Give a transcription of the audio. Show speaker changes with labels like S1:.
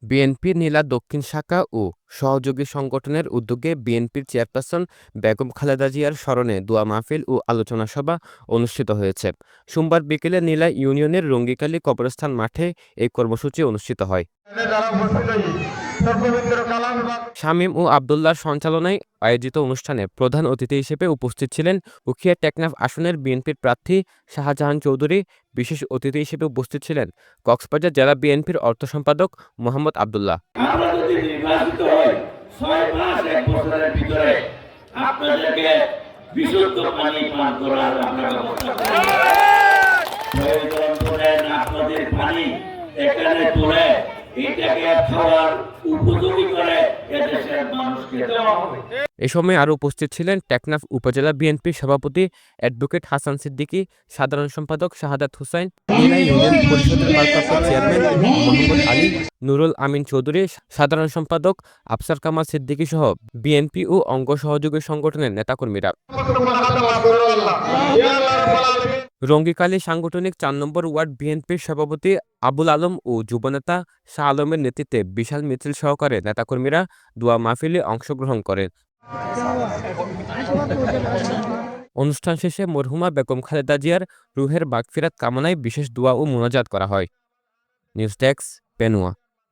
S1: বিএনপির নীলা দক্ষিণ শাখা ও সহযোগী সংগঠনের উদ্যোগে বিএনপির চেয়ারপারসন বেগম খালেদা জিয়ার স্মরণে দোয়া মাহফিল ও আলোচনা সভা অনুষ্ঠিত হয়েছে। সোমবার বিকেলে নীলা ইউনিয়নের রঙ্গিকালী কবরস্থান মাঠে এই কর্মসূচি অনুষ্ঠিত হয়। শামীম ও আবদুল্লাহর সঞ্চালনায় আয়োজিত অনুষ্ঠানে প্রধান অতিথি হিসেবে উপস্থিত ছিলেন উখিয়া টেকনাফ আসনের বিএনপির প্রার্থী শাহজাহান চৌধুরী। বিশেষ অতিথি হিসেবে উপস্থিত ছিলেন কক্সবাজার জেলা বিএনপির অর্থ সম্পাদক মোহাম্মদ আবদুল্লাহ।
S2: আমরা যদি নির্বাচিত হই 6 মাস 1 বছরের ভিতরে আপনাদেরকে বিশুদ্ধ পানি পান করার আমরা ব্যবস্থা করেন। আপনাদের পানি এখানে তুলে এটাকে খাওয়ার উপযোগী করে এদেশের মানুষকে দেওয়া হবে।
S1: এ সময় আরও উপস্থিত ছিলেন টেকনাফ উপজেলা বিএনপির সভাপতি অ্যাডভোকেট হাসান সিদ্দিকী, সাধারণ সম্পাদক শাহাদাত হোসাইন, নীলা ইউনিয়ন পরিষদের ভারপ্রাপ্ত চেয়ারম্যান মোহাম্মদ আলী, নুরুল আমিন চৌধুরী, সাধারণ সম্পাদক আফসার কামাল সিদ্দিকী সহ বিএনপি ও অঙ্গ সহযোগী সংগঠনের নেতাকর্মীরা। রঙ্গিকালী সাংগঠনিক ৪ নম্বর ওয়ার্ড বিএনপির সভাপতি আবুল আলম ও যুবনেতা শাহ আলমের নেতৃত্বে বিশাল মিছিল সহকারে নেতাকর্মীরা দোয়া মাহফিলে অংশগ্রহণ করেন। অনুষ্ঠান শেষে মরহুমা বেগম খালেদা জিয়ার রুহের মাগফিরাত কামনায় বিশেষ দোয়া ও মোনাজাত করা হয়। News desk, পেনুয়া।